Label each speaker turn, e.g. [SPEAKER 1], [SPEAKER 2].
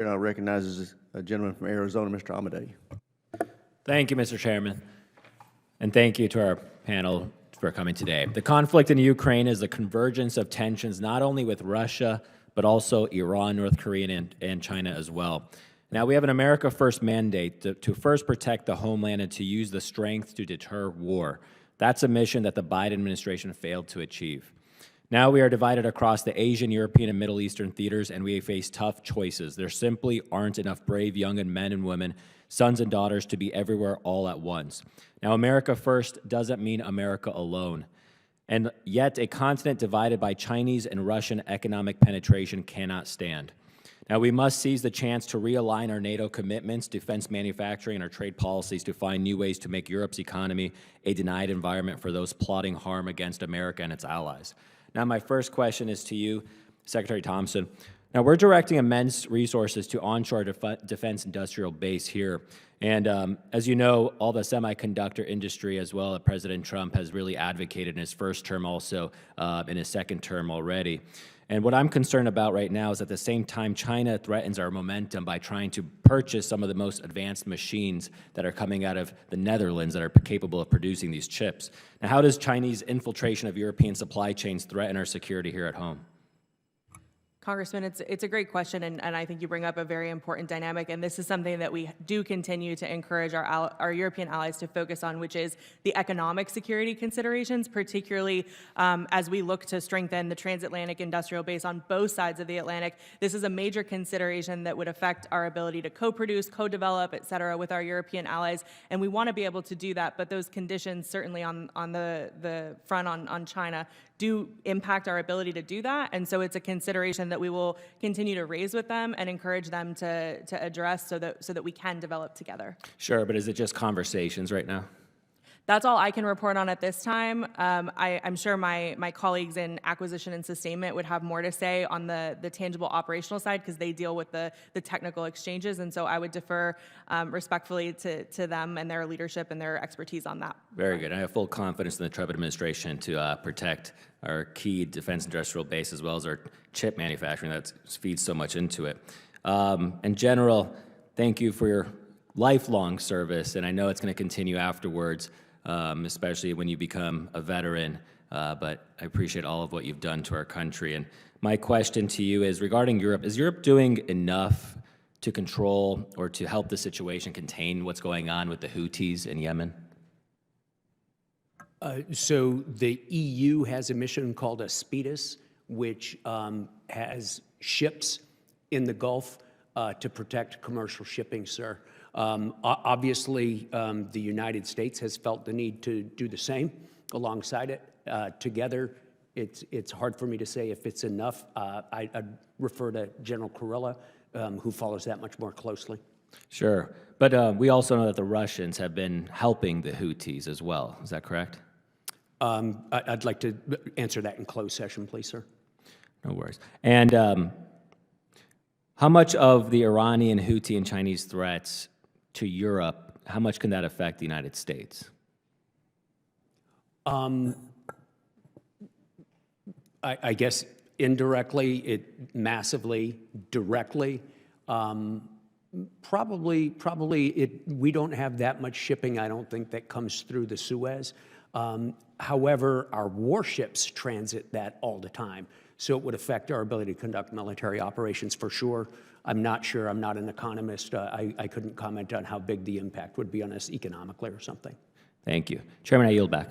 [SPEAKER 1] I recognize a gentleman from Arizona, Mr. Hamadeh.
[SPEAKER 2] Thank you, Mr. Chairman. And thank you to our panel for coming today. The conflict in Ukraine is the convergence of tensions not only with Russia, but also Iran, North Korea, and China as well. Now, we have an America First mandate to first protect the homeland and to use the strength to deter war. That's a mission that the Biden administration failed to achieve. Now we are divided across the Asian, European, and Middle Eastern theaters, and we face tough choices. There simply aren't enough brave young men and women, sons and daughters, to be everywhere all at once. Now, America First doesn't mean America alone. And yet, a continent divided by Chinese and Russian economic penetration cannot stand. Now, we must seize the chance to realign our NATO commitments, defense manufacturing, and our trade policies to find new ways to make Europe's economy a denied environment for those plotting harm against America and its allies. Now, my first question is to you, Secretary Thompson. Now, we're directing immense resources to onshore defense industrial base here. And as you know, all the semiconductor industry, as well as President Trump, has really advocated in his first term, also in his second term already. And what I'm concerned about right now is at the same time, China threatens our momentum by trying to purchase some of the most advanced machines that are coming out of the Netherlands that are capable of producing these chips. Now, how does Chinese infiltration of European supply chains threaten our security here at home?
[SPEAKER 3] Congressman, it's a great question, and I think you bring up a very important dynamic, and this is something that we do continue to encourage our European allies to focus on, which is the economic security considerations, particularly as we look to strengthen the transatlantic industrial base on both sides of the Atlantic. This is a major consideration that would affect our ability to co-produce, co-develop, et cetera, with our European allies, and we want to be able to do that, but those conditions certainly on the front on China do impact our ability to do that, and so it's a consideration that we will continue to raise with them and encourage them to address so that we can develop together.
[SPEAKER 2] Sure, but is it just conversations right now?
[SPEAKER 3] That's all I can report on at this time. I'm sure my colleagues in acquisition and sustainment would have more to say on the tangible operational side because they deal with the technical exchanges, and so I would defer respectfully to them and their leadership and their expertise on that.
[SPEAKER 2] Very good. I have full confidence in the Trump administration to protect our key defense industrial base as well as our chip manufacturing that feeds so much into it. In general, thank you for your lifelong service, and I know it's going to continue afterwards. Especially when you become a veteran, but I appreciate all of what you've done to our country. And my question to you is regarding Europe, is Europe doing enough to control or to help the situation contain what's going on with the Houthis in Yemen?
[SPEAKER 4] So the EU has a mission called Aspides, which has ships in the Gulf to protect commercial shipping, sir. Obviously, the United States has felt the need to do the same alongside it. Together, it's hard for me to say if it's enough. I'd refer to General Kurilla, who follows that much more closely.
[SPEAKER 2] Sure, but we also know that the Russians have been helping the Houthis as well. Is that correct?
[SPEAKER 4] I'd like to answer that in closed session, please, sir.
[SPEAKER 2] No worries. And how much of the Iranian, Houthi, and Chinese threats to Europe, how much can that affect the United States?
[SPEAKER 4] I guess indirectly, it massively, directly. Probably we don't have that much shipping, I don't think, that comes through the Suez. However, our warships transit that all the time, so it would affect our ability to conduct military operations for sure. I'm not sure, I'm not an economist. I couldn't comment on how big the impact would be on us economically or something.
[SPEAKER 2] Thank you. Chairman, I yield back.